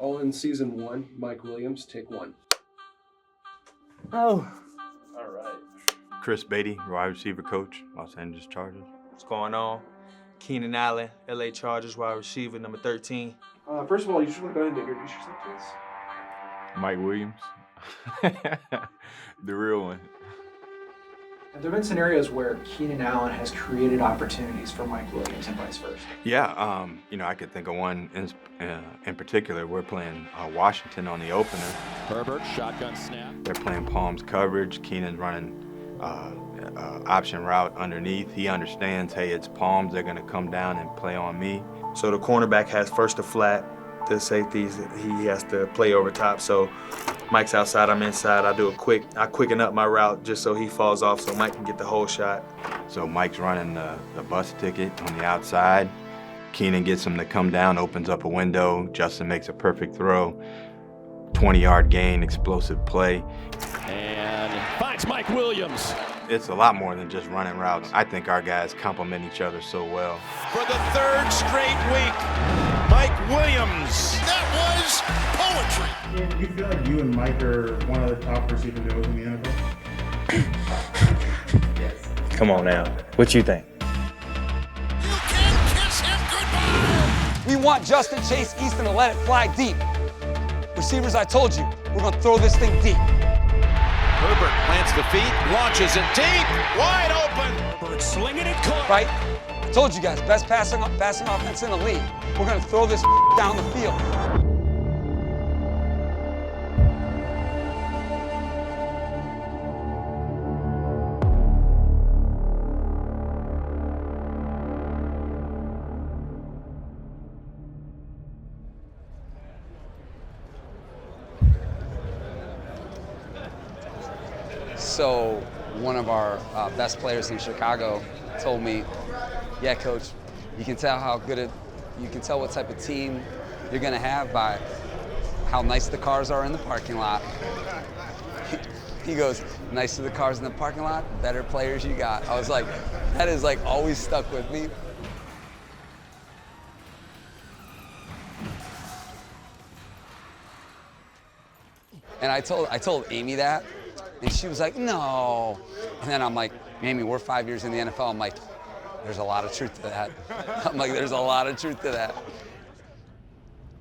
All in season 1, Mike Williams, take 1. Oh. All right. Chris Beatty, wide receiver coach, Los Angeles Chargers. What's going on? Keenan Allen, LA Chargers, wide receiver, number 13. First of all, you just want to go ahead and introduce yourself to us. Mike Williams. The real one. Have there been scenarios where Keenan Allen has created opportunities for Mike Williams and vice versa? Yeah, I could think of one in particular. We're playing Washington on the opener. Herbert, shotgun snap. They're playing Palms coverage. Keenan's running option route underneath. He understands, hey, it's Palms. They're going to come down and play on me. So the cornerback has first to flat. The safeties, he has to play over top. So Mike's outside, I'm inside. I quicken up my route just so he falls off so Mike can get the whole shot. So Mike's running the bus ticket on the outside. Keenan gets him to come down, opens up a window. Justin makes a perfect throw. 20-yard gain, explosive play. And finds Mike Williams. It's a lot more than just running routes. I think our guys complement each other so well. For the third straight week, Mike Williams. That was poetry. Yeah, do you feel like you and Mike are one of the top receiving duos in the NFL? Yes. Come on now. What you think? You can kiss him goodbye. We want Justin, Chase, Easton to let it fly deep. Receivers, I told you, we're going to throw this thing deep. Herbert plants the feet, launches it deep, wide open. Herbert slinging it caught. Right? I told you guys, best passing offense in the league. We're going to throw this down the field. So one of our best players in Chicago told me, yeah, coach, you can tell you can tell what type of team you're gonna have by how nice the cars are in the parking lot. He goes, nicer the cars in the parking lot, better players you got. I was like, that is like always stuck with me. And I told Amy that, and she was like, no. And then I'm like, Amy, we're 5 years in the NFL. I'm like, there's a lot of truth to that. I'm like, there's a lot of truth to that.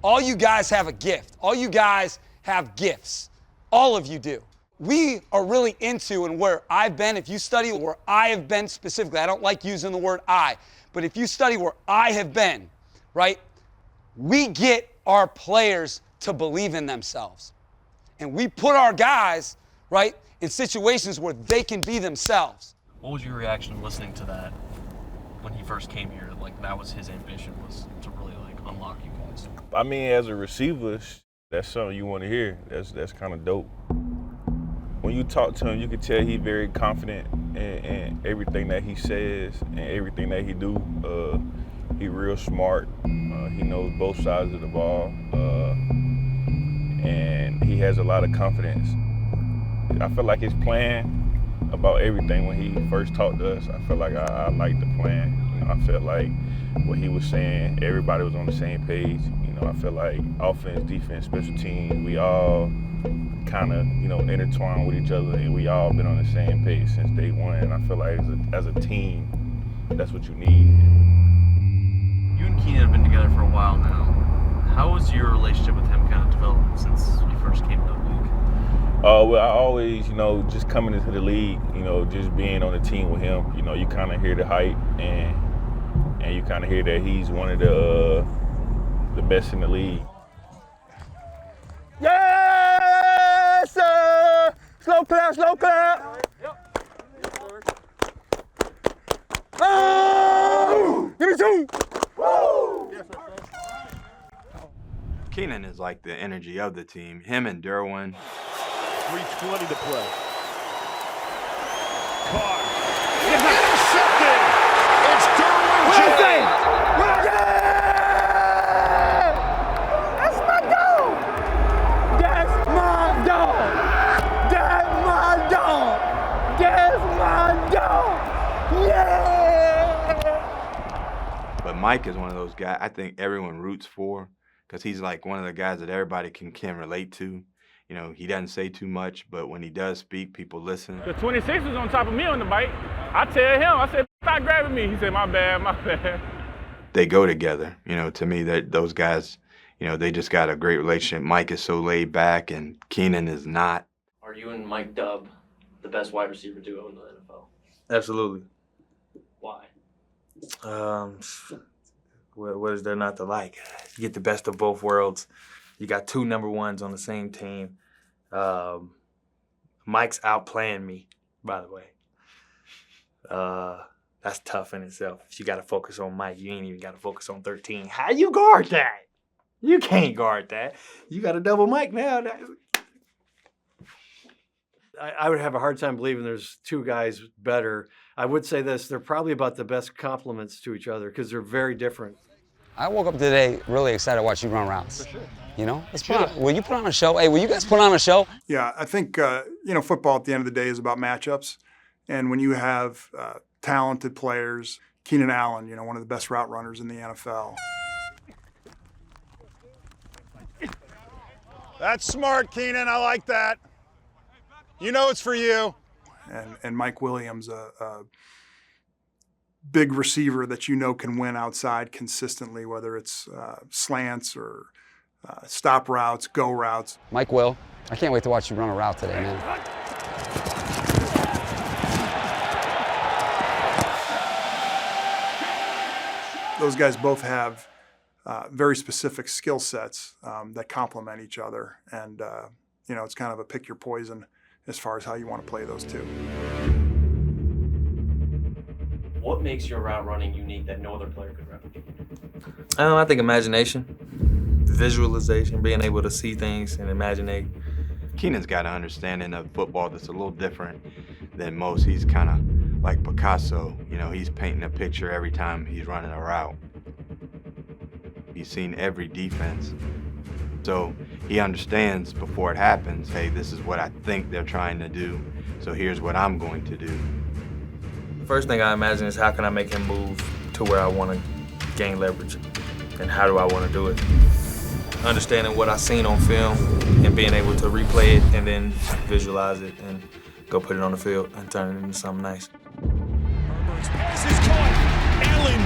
All you guys have a gift. All you guys have gifts. All of you do. We are really into, and where I've been, if you study where I have been specifically, I don't like using the word I, but if you study where I have been, right, we get our players to believe in themselves. And we put our guys, right, in situations where they can be themselves. What was your reaction listening to that when he first came here? Like, that was his ambition, was to really, like, unlock you guys. I mean, as a receiver, that's something you want to hear. That's kind of dope. When you talk to him, you can tell he's very confident in everything that he says and everything that he do. He real smart. He knows both sides of the ball. And he has a lot of confidence. I feel like his plan about everything when he first talked to us, I felt like I liked the plan. You know, I felt like what he was saying, everybody was on the same page. You know, I feel like offense, defense, special teams, we all kind of, you know, intertwined with each other, and we all been on the same page since day one. And I feel like as a team, that's what you need. You and Keenan have been together for a while now. How has your relationship with him kind of developed since you first came to the league? Well, I always, you know, just coming into the league, you know, just being on the team with him, you know, you kind of hear the hype, and you kind of hear that he's one of the best in the league. Yes, sir! Slow clap, slow clap! Yep. Oh! Give me two! Woo! Keenan is like the energy of the team. Him and Derwin. 3:20 to play. Caught. Intercepted! It's Derwin James! That's my dog! That's my dog! That's my dog! That's my dog! Yeah! But Mike is one of those guys I think everyone roots for because he's like one of the guys that everybody can relate to. You know, he doesn't say too much, but when he does speak, people listen. The 26 was on top of me on the bike. I tell him, I said, stop grabbing me. He said, my bad, my bad. They go together. You know, to me, that those guys, you know, they just got a great relationship. Mike is so laid back, and Keenan is not. Are you and Mike dubbed the best wide receiver duo in the NFL? Absolutely. Why? What is there not to like? You get the best of both worlds. You got two number ones on the same team. Mike's outplaying me, by the way. That's tough in itself. If you got to focus on Mike, you ain't even got to focus on 13. How you guard that? You can't guard that. You got to double Mike now. I would have a hard time believing there's two guys better. I would say this, they're probably about the best complements to each other because they're very different. I woke up today really excited to watch you run routes. For sure. You know, will you put on a show? Hey, will you guys put on a show? Yeah, I think, football at the end of the day is about matchups. And when you have talented players, Keenan Allen, one of the best route runners in the NFL. That's smart, Keenan. I like that. You know it's for you. And Mike Williams, a big receiver that can win outside consistently, whether it's slants or stop routes, go routes. Mike Will, I can't wait to watch you run a route today, man. Those guys both have very specific skill sets that complement each other. And, it's kind of a pick your poison as far as how you want to play those two. What makes your route running unique that no other player could replicate? I think imagination, visualization, being able to see things and imaginate. Keenan's got an understanding of football that's a little different than most. He's kind of like Picasso. He's painting a picture every time he's running a route. He's seen every defense. So he understands before it happens, hey, this is what I think they're trying to do, so here's what I'm going to do. First thing I imagine is how can I make him move to where I want to gain leverage, and how do I want to do it? Understanding what I've seen on film and being able to replay it and then visualize it and go put it on the field and turn it into something nice. Herbert's pass is caught. Allen.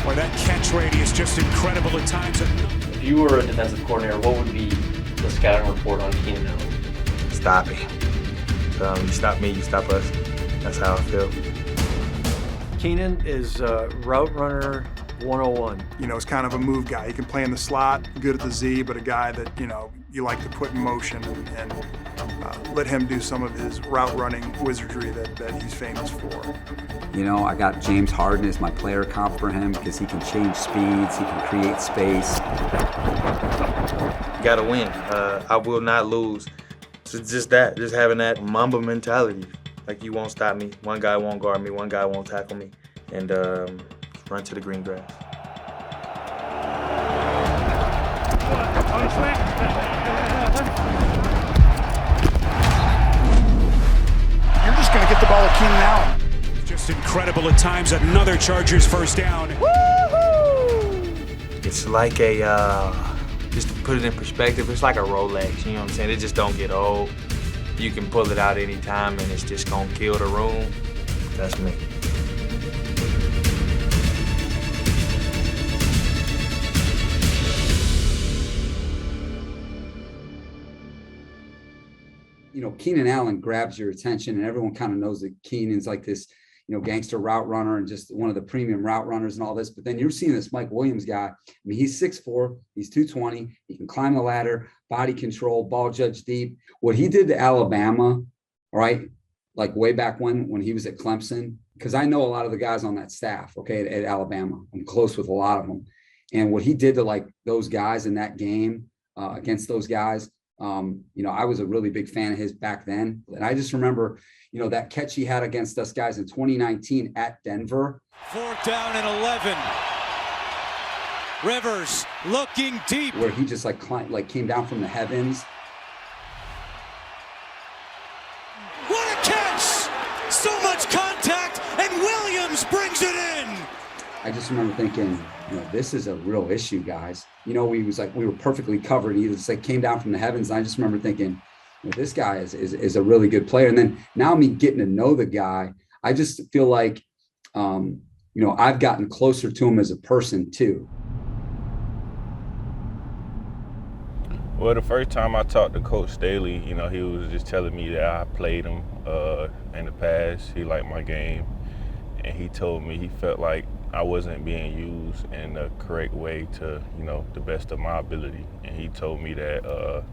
Boy, that catch rate is just incredible at times. If you were a defensive coordinator, what would be the scouting report on Keenan Allen? Stop him. You stop me, you stop us. That's how I feel. Keenan is route runner 101. He's kind of a move guy. He can play in the slot, good at the Z, but a guy that, you like to put in motion and let him do some of his route running wizardry that he's famous for. I got James Harden as my player comp for him because he can change speeds, he can create space. You gotta win. I will not lose. So just having that Mamba mentality. Like, you won't stop me. One guy won't guard me. One guy won't tackle me. And run to the green grass. You're just going to get the ball to Keenan Allen. Just incredible at times. Another Chargers first down. Woo-hoo! It's like just to put it in perspective, it's like a Rolex. You know what I'm saying? It just don't get old. You can pull it out anytime and it's just gonna kill the room. That's me. Keenan Allen grabs your attention, and everyone kind of knows that Keenan's like this, gangster route runner and just one of the premium route runners and all this. But then you're seeing this Mike Williams guy. He's 6'4", he's 220, he can climb the ladder, body control, ball judge deep. What he did to Alabama, all right, like way back when he was at Clemson, because I know a lot of the guys on that staff, okay, at Alabama. I'm close with a lot of them. And what he did to like those guys in that game against those guys, I was a really big fan of his back then. And I just remember, that catch he had against us guys in 2019 at Denver. 4th down and 11. Rivers looking deep. Where he just came down from the heavens. What a catch! So much contact, and Williams brings it in. I just remember thinking, this is a real issue, guys. We were perfectly covered. He just came down from the heavens. And I just remember thinking, this guy is a really good player. And then now me getting to know the guy, I just feel like, I've gotten closer to him as a person too. Well, the first time I talked to Coach Staley, he was just telling me that I played him in the past. He liked my game, and he told me he felt like I wasn't being used in the correct way to, the best of my ability. And he told me that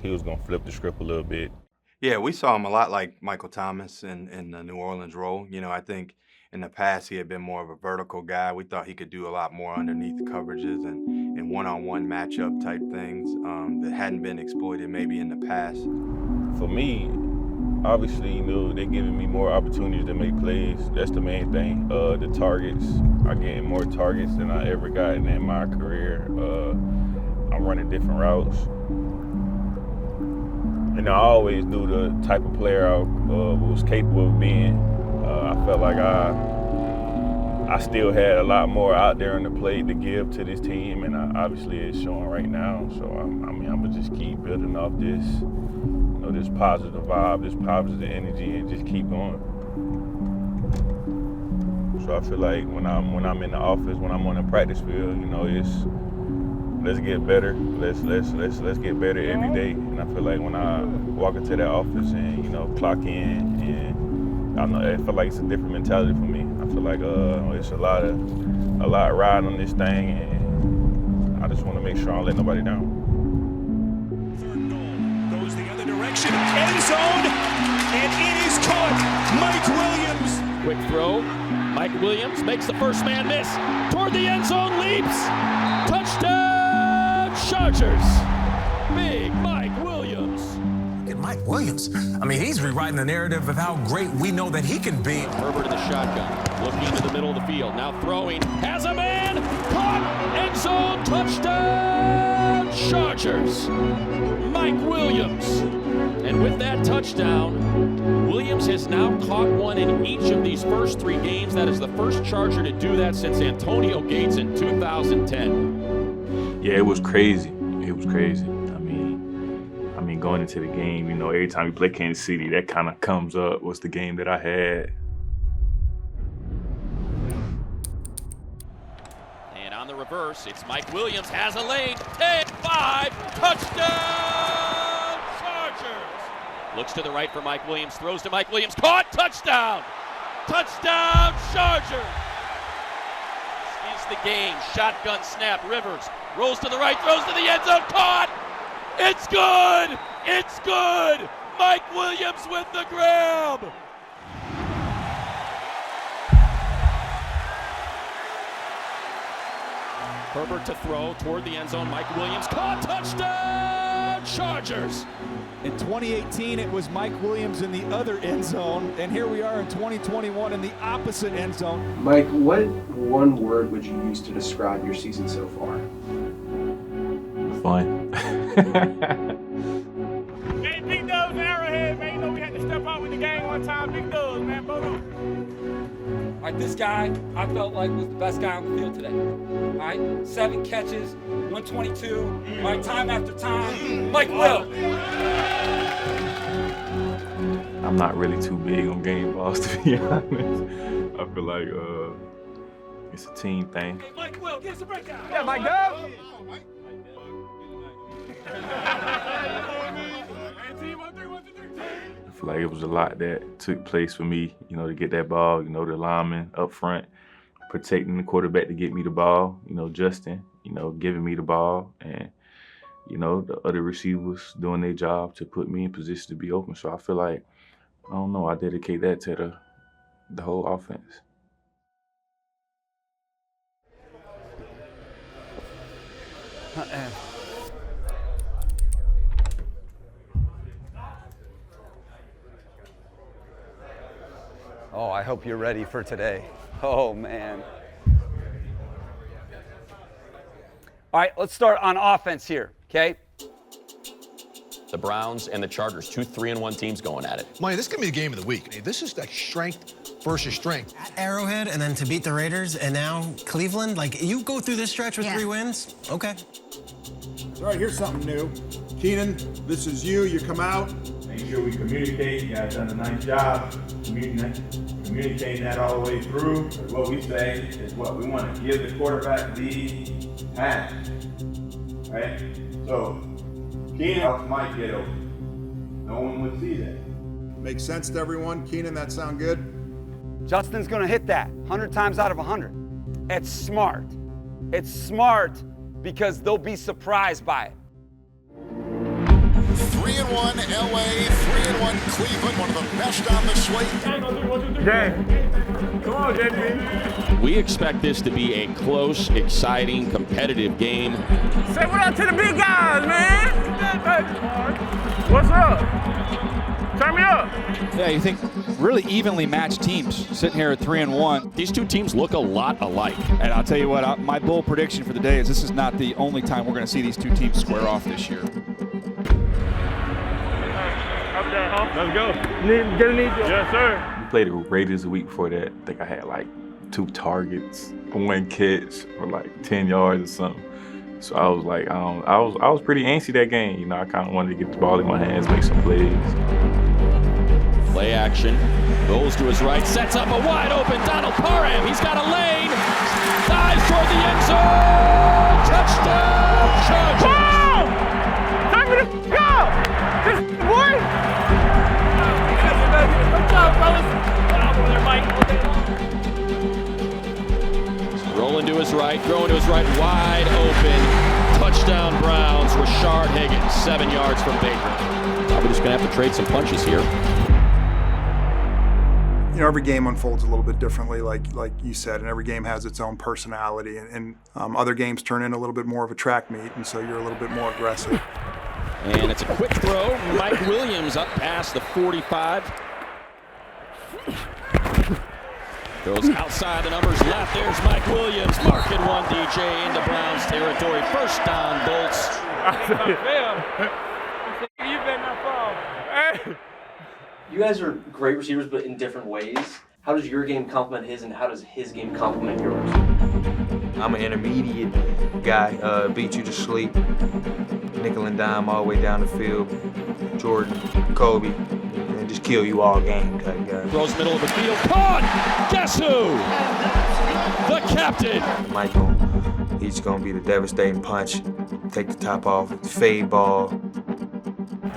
he was going to flip the script a little bit. Yeah, we saw him a lot like Michael Thomas in the New Orleans role. I think in the past he had been more of a vertical guy. We thought he could do a lot more underneath coverages and one-on-one matchup type things that hadn't been exploited maybe in the past. For me, obviously, they're giving me more opportunities to make plays. That's the main thing. The targets, I'm getting more targets than I ever gotten in my career. I'm running different routes. And I always knew the type of player I was capable of being. I felt like I still had a lot more out there on the plate to give to this team, and obviously it's showing right now. So I'm gonna just keep building off this, this positive vibe, this positive energy, and just keep going. So I feel like when I'm in the office, when I'm on the practice field, it's let's get better. Let's get better every day. And I feel like when I walk into that office and clock in, and I feel like it's a different mentality for me. I feel like it's a lot riding on this thing, and I just want to make sure I don't let nobody down. Third goal goes the other direction, end zone, and it is caught. Mike Williams. Quick throw. Mike Williams makes the first man miss. Toward the end zone, leaps. Touchdown, Chargers. Big Mike Williams. Look at Mike Williams. I mean, he's rewriting the narrative of how great we know that he can be. Herbert in the shotgun, looking into the middle of the field, now throwing, has a man, caught, end zone, touchdown, Chargers. Mike Williams. And with that touchdown, Williams has now caught one in each of these first 3 games. That is the first Charger to do that since Antonio Gates in 2010. Yeah, it was crazy. It was crazy. I mean, going into the game, every time we play Kansas City, that kind of comes up. What's the game that I had? And on the reverse, it's Mike Williams, has a lane, 10-5, touchdown, Chargers. Looks to the right for Mike Williams, throws to Mike Williams, caught, touchdown! Touchdown, Chargers! This is the game, shotgun snap, Rivers rolls to the right, throws to the end zone, caught! It's good! It's good! Mike Williams with the grab! Herbert to throw toward the end zone, Mike Williams, caught, touchdown, Chargers! In 2018, it was Mike Williams in the other end zone, and here we are in 2021 in the opposite end zone. Mike, what one word would you use to describe your season so far? Fun. Hey, big dogs and Arrowhead, man. We had to step out with the gang one time. Big dogs, man. Boom. All right, this guy, I felt like was the best guy on the field today. All right, 7 catches, 122. All right, time after time. Mike Will. I'm not really too big on game balls, to be honest. I feel like it's a team thing. Hey, Mike Will, give us a breakout. Yeah, Mike Dub. I feel like it was a lot that took place for me, to get that ball, the lineman up front, protecting the quarterback to get me the ball, Justin, giving me the ball, and, the other receivers doing their job to put me in position to be open. So I feel like, I don't know, I dedicate that to the whole offense. Oh, I hope you're ready for today. Oh, man. All right, let's start on offense here, okay? The Browns and the Chargers, 2 3-1 teams going at it. Mike, this is going to be the game of the week. This is like strength versus strength. Arrowhead, and then to beat the Raiders, and now Cleveland. Like, you go through this stretch with 3 wins? Okay. All right, here's something new. Keenan, this is you. You come out. Make sure we communicate. You guys done a nice job communicating that all the way through. What we say is what we want to give the quarterback the pass. Right? So, Keenan helps Mike get open. No one would see that. Makes sense to everyone. Keenan, that sound good? Justin's going to hit that 100 times out of 100. It's smart. It's smart because they'll be surprised by it. 3-1 LA, 3-1 Cleveland, one of the best on the slate. Come on, JP. We expect this to be a close, exciting, competitive game. Say what up to the big guys, man. What's up? Turn me up. Yeah, you think really evenly matched teams sitting here at 3-1. These two teams look a lot alike. And I'll tell you what, my bold prediction for the day is this is not the only time we're going to see these two teams square off this year. Let's go. Yes, sir. We played the Raiders the week before that. I think I had like 2 targets, 1 catch, or like 10 yards or something. So I was like, I was pretty antsy that game. You know, I kind of wanted to get the ball in my hands, make some plays. Play action, goes to his right, sets up a wide open Donald Parham. He's got a lane, dives toward the end zone. Touchdown, Chargers. Time to go. This boy. Good job, fellas. Rolling to his right, throwing to his right, wide open. Touchdown Browns, Rashard Higgins, 7 yards from Baker. Probably just gonna have to trade some punches here. You know, every game unfolds a little bit differently, like you said, and every game has its own personality. And other games turn in a little bit more of a track meet, and so you're a little bit more aggressive. And it's a quick throw. Mike Williams up past the 45. Goes outside the numbers left. There's Mike Williams. Marking one DJ into Browns territory. First down, Bolts. You better not fall. Hey. You guys are great receivers, but in different ways. How does your game complement his, and how does his game complement yours? I'm an intermediate guy. Beat you to sleep. Nickel and dime all the way down the field. Jordan, Kobe. And just kill you all game type guy. Throws middle of the field. Caught! Guess who? The captain. Michael, he's going to be the devastating punch. Take the top off. Fade ball.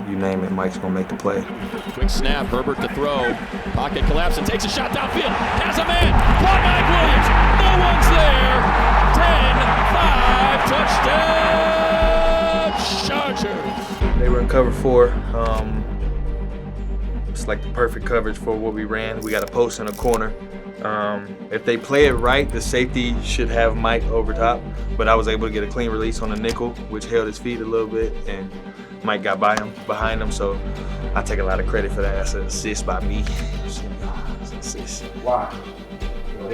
You name it, Mike's going to make the play. Quick snap, Herbert to throw. Pocket collapse and takes a shot downfield. Has a man. Caught Mike Williams. No one's there. 10-5 touchdown Chargers. They were in cover 4. It's like the perfect coverage for what we ran. We got a post in a corner. If they play it right, the safety should have Mike over top, but I was able to get a clean release on the nickel, which held his feet a little bit, and Mike got behind him, so I take a lot of credit for that. That's an assist by me. It's an assist. Why? So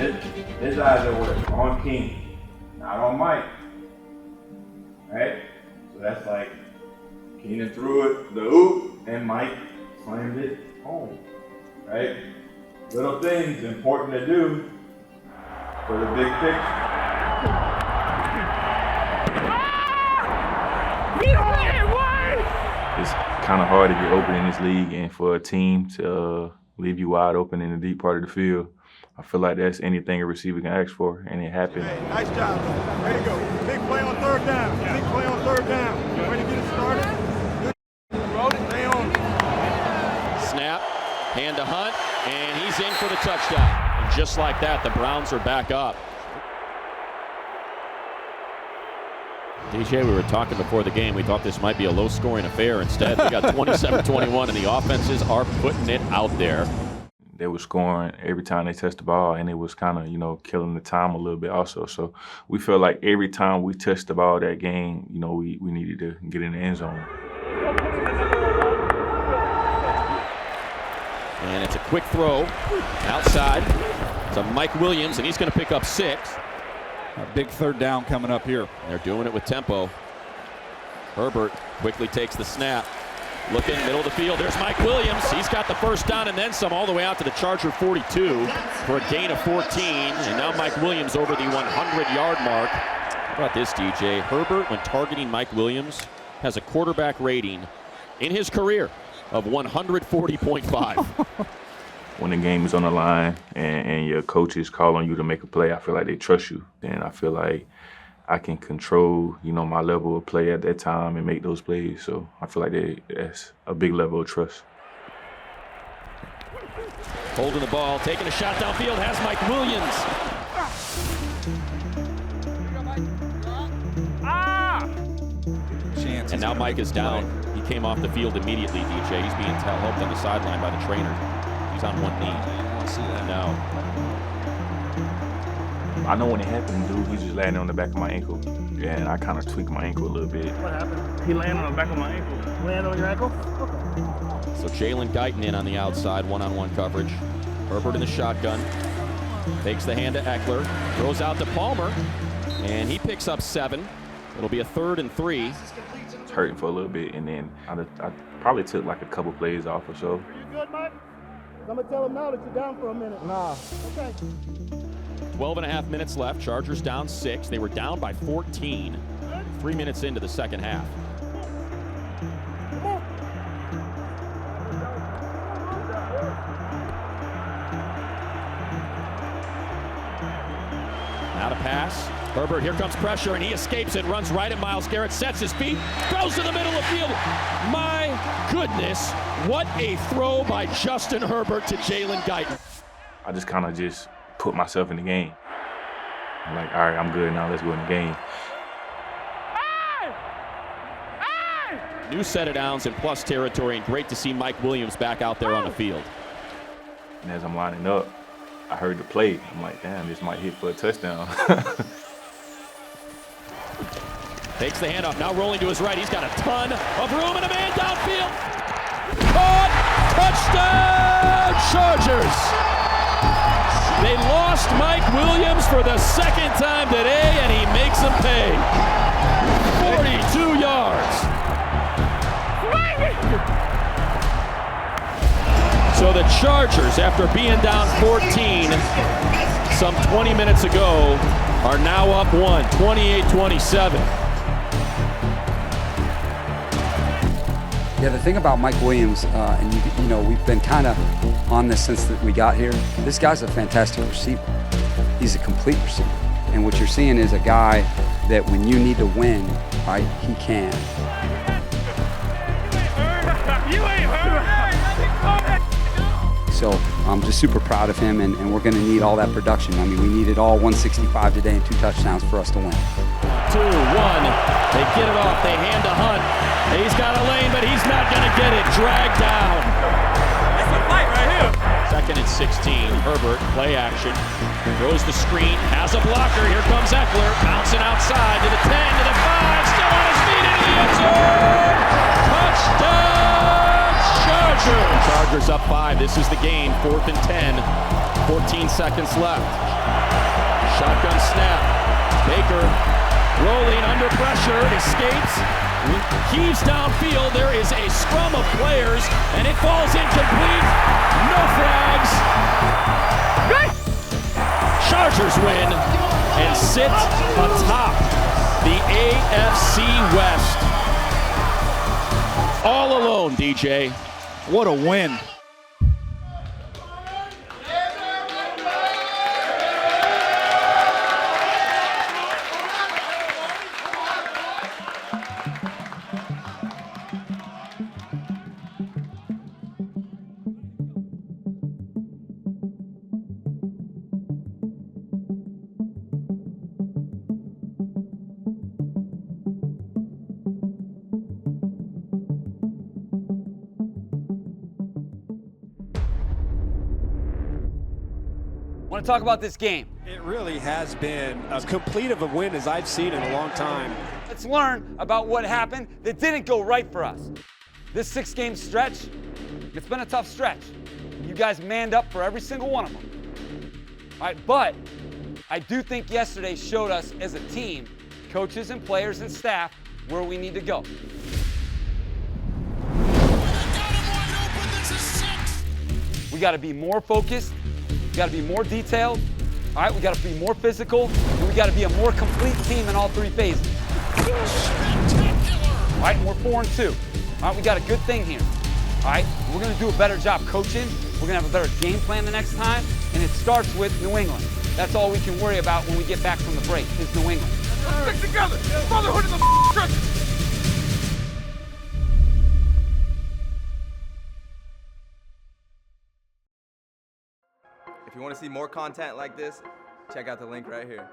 his eyes are what? On King, not on Mike. Right? So that's like Keenan threw it, the oop, and Mike slammed it home. Right? Little things important to do for the big picture. It's kind of hard to get open in this league, and for a team to leave you wide open in the deep part of the field, I feel like that's anything a receiver can ask for, and it happened. Hey, nice job. Way to go. Big play on 3rd down. Big play on 3rd down. Way to get it started. Roll it. Stay on. Snap, hand to Hunt, and he's in for the touchdown. And just like that, the Browns are back up. DJ, we were talking before the game. We thought this might be a low-scoring affair. Instead, we got 27-21, and the offenses are putting it out there. They were scoring every time they touched the ball, and it was kind of, killing the time a little bit also. So we felt like every time we touched the ball that game, we needed to get in the end zone. And it's a quick throw outside to Mike Williams, and he's going to pick up 6. A big 3rd down coming up here. They're doing it with tempo. Herbert quickly takes the snap. Looking middle of the field, there's Mike Williams. He's got the first down and then some all the way out to the Charger 42 for a gain of 14. And now Mike Williams over the 100-yard mark. How about this, DJ? Herbert, when targeting Mike Williams, has a quarterback rating in his career of 140.5. When the game is on the line and your coaches call on you to make a play, I feel like they trust you. And I feel like I can control, my level of play at that time and make those plays. So I feel like that's a big level of trust. Holding the ball, taking a shot downfield, has Mike Williams. And now Mike is down. He came off the field immediately, DJ. He's being helped on the sideline by the trainer. He's on one knee. No. I know when it happened, dude, he just landed on the back of my ankle. And I kind of tweaked my ankle a little bit. What happened? He landed on the back of my ankle. Landed on your ankle? Okay. So Jalen Guyton in on the outside, one-on-one coverage. Herbert in the shotgun. Takes the hand to Eckler. Throws out to Palmer. And he picks up 7. It'll be a 3rd and 3. It's hurting for a little bit, and then I probably took like a couple plays off or so. Are you good, Mike? I'm going to tell him now that you're down for a minute. Nah. Okay. 12.5 minutes left. Chargers down 6. They were down by 14. 3 minutes into the second half. Now to pass. Herbert, here comes pressure, and he escapes it, runs right at Myles Garrett, sets his feet, throws to the middle of the field. My goodness, what a throw by Justin Herbert to Jalen Guyton. I just kind of put myself in the game. I'm like, all right, I'm good now, let's go in the game. New set of downs in plus territory, and great to see Mike Williams back out there on the field. And as I'm lining up, I heard the play. I'm like, damn, this might hit for a touchdown. Takes the handoff, now rolling to his right. He's got a ton of room and a man downfield. Caught! Touchdown, Chargers! They lost Mike Williams for the second time today, and he makes them pay. 42 yards. So the Chargers, after being down 14 some 20 minutes ago, are now up 1, 28-27. Yeah, the thing about Mike Williams, and we've been kind of on this since we got here. This guy's a fantastic receiver. He's a complete receiver. And what you're seeing is a guy that when you need to win, right, he can. So I'm just super proud of him, and we're going to need all that production. I mean, we needed all 165 today and 2 touchdowns for us to win. 2, 1, they get it off, they hand to Hunt. He's got a lane, but he's not going to get it. Dragged down. That's a fight right here. 2nd and 16, Herbert, play action. Throws the screen, has a blocker. Here comes Eckler, bouncing outside to the 10, to the 5, still on his feet into the end zone. Touchdown, Chargers. Chargers up 5. This is the game, 4th and 10. 14 seconds left. Shotgun snap. Baker rolling under pressure, escapes, heaves downfield. There is a scrum of players, and it falls incomplete. No flags. Chargers win and sit atop the AFC West. All alone, DJ. What a win. Want to talk about this game? It really has been as complete of a win as I've seen in a long time. Let's learn about what happened that didn't go right for us. This 6-game stretch, it's been a tough stretch. You guys manned up for every single one of them. All right, but I do think yesterday showed us as a team, coaches and players and staff, where we need to go. We got to be more focused. We got to be more detailed. All right, we got to be more physical, and we got to be a more complete team in all three phases. All right, and we're 4-2. All right, we got a good thing here. All right, we're going to do a better job coaching. We're going to have a better game plan the next time, and it starts with New England. That's all we can worry about when we get back from the break is New England. Let's stick together. Brotherhood in the trenches. If you want to see more content like this, check out the link right here.